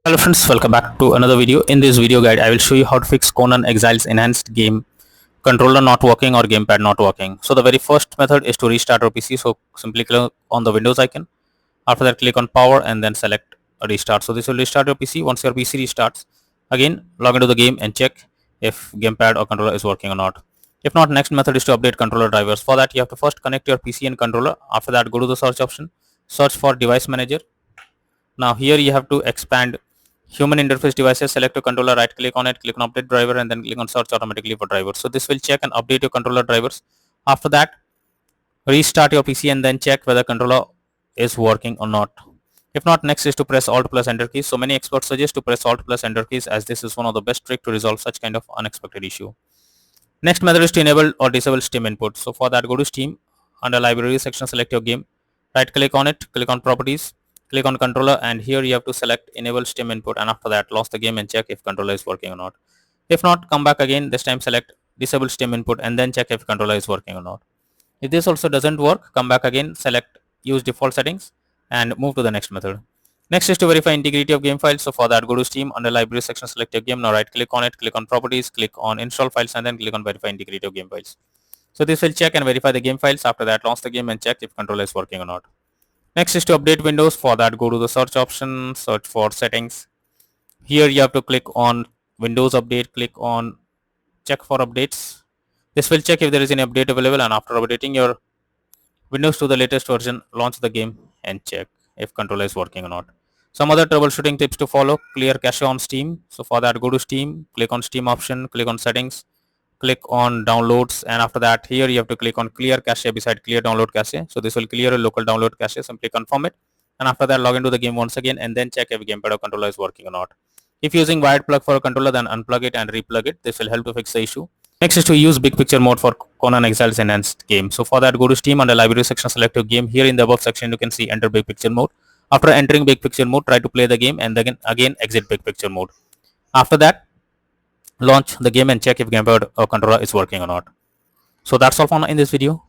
Hello friends, welcome back to another video. In this video guide, I will show you how to fix Conan Exiles Enhanced game controller not working or gamepad not working. So the very first method is to restart your PC. So simply click on the Windows icon. After that, click on power and then select restart. So this will restart your PC. Once your PC restarts, again log into the game and check if gamepad or controller is working or not. If not, next method is to update controller drivers. For that, you have to first connect your PC and controller. After that, go to the search option, search for device manager. Now here you have to expand human interface devices, select your controller, right click on it, click on update driver and then click on search automatically for drivers. So this will check and update your controller drivers. After that, restart your PC and then check whether controller is working or not. If not, next is to press Alt plus Enter keys. So many experts suggest to press Alt plus Enter keys as this is one of the best trick to resolve such kind of unexpected issue. Next method is to enable or disable Steam input. So for that, go to Steam, under library section, select your game, right click on it, click on properties, click on controller, and here you have to select enable Steam input, and after that launch the game and check if controller is working or not. If not, come back again, this time select disable Steam input and then check if controller is working or not. If this also doesn't work, come back again, select use default settings and move to the next method. Next is to verify integrity of game files. So for that, go to Steam, under library section, select your game. Now right click on it, click on properties, click on install files and then click on verify integrity of game files. So this will check and verify the game files. After that, launch the game and check if controller is working or not. Next is to update Windows. For that, go to the search option, search for settings. Here you have to click on Windows Update, click on check for updates. This will check if there is any update available, and after updating your Windows to the latest version, launch the game and check if controller is working or not. Some other troubleshooting tips to follow: clear cache on Steam. So for that, go to Steam, click on Steam option, click on settings, click on downloads, and after that here you have to click on clear cache beside clear download cache. So this will clear a local download cache. Simply confirm it, and after that log into the game once again and then check if gamepad or controller is working or not. If using wired plug for a controller, then unplug it and replug it. This will help to fix the issue. Next is to use big picture mode for Conan Exiles Enhanced game. So for that, go to Steam, under library section, select your game. Here in the above section you can see enter big picture mode. After entering big picture mode, try to play the game and then again exit big picture mode. After that, launch the game and check if gamepad or controller is working or not. So that's all for now in this video.